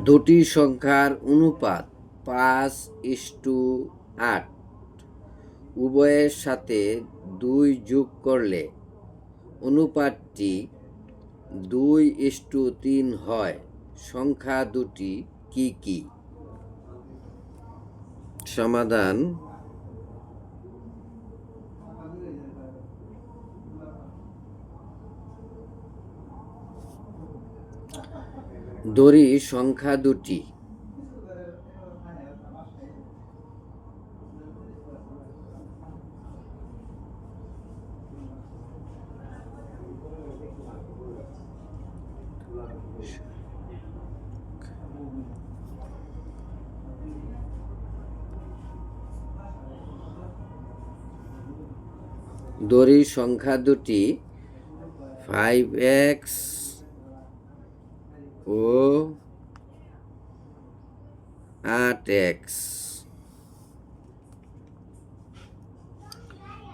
দুটি সংখ্যার অনুপাত 5:8। উভয়ের সাথে 2 যোগ করলে অনুপাতটি 2:3 হয়। সংখ্যা দুটি কি কি? সমাধান: ধরি সংখ্যা দুটি ধরি সংখ্যা দুটি 5x ও 8x।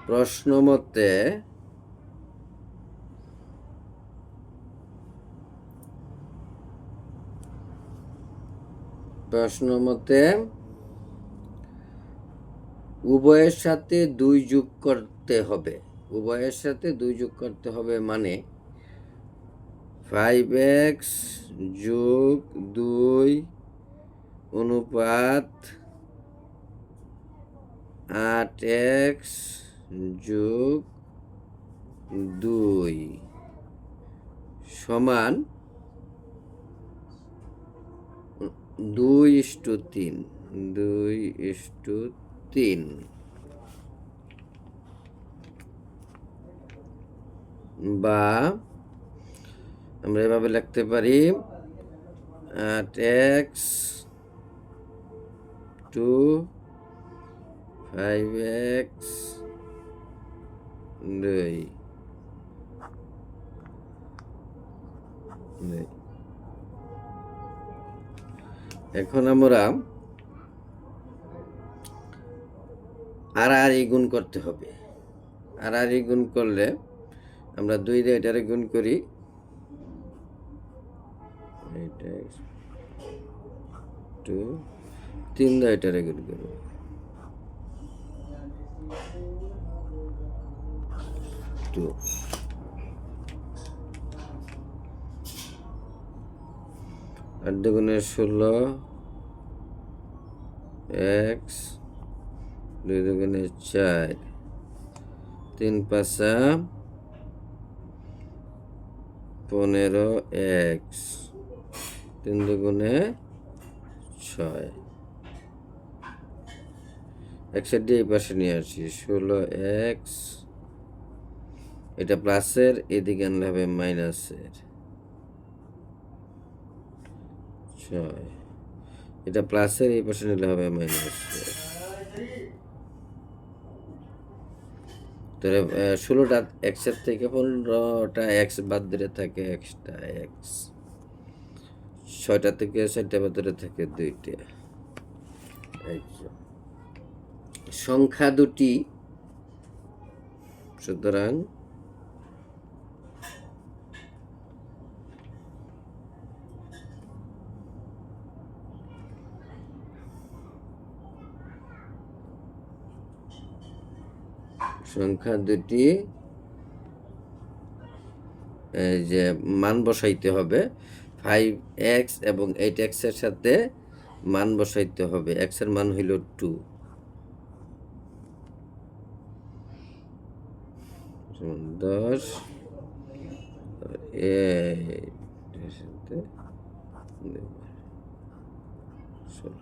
প্রশ্নমতে উভয়ের সাথে 2 যোগ করতে হবে। উভয়ের সাথে 2 যোগ করতে হবে মানে 5x যোগ 2 অনুপাত 8x যোগ 2 সমান 2:3। 2:3 বা আমরা এভাবে লিখতে পারি 8x to 5x 2। এখন আমরা আর গুণ করতে হবে। আর গুণ করলে আমরা 2 দিয়ে এটারে গুণ করি, 3 দিয়ে এটারে গুণ করব, 2। 8 দুগুণে 16 x, 2 দুগুণে 4, 3 5 15x, 3 দুগুণে 6। x এর দিয়ে এই পাশে নিয়ে আসি, 16x, এটা প্লাসের, এদিকে আনলে হবে মাইনাসের 6। এটা প্লাসের, এই পাশে নিলে হবে মাইনাসের। তাহলে 16টা x এর থেকে 15টা x বাদ দিলে থাকে এক্সট্রা x, 6টা থেকে 4টা বাদ দিলে থাকে 2টা। সংখ্যা দুটি সুতরাং সংখ্যা দুটি যে মান বসাইতে হবে, 5x এবং 8x এর সাথে মান বসাইতে হবে। x এর মান হইল 2, 10, 16।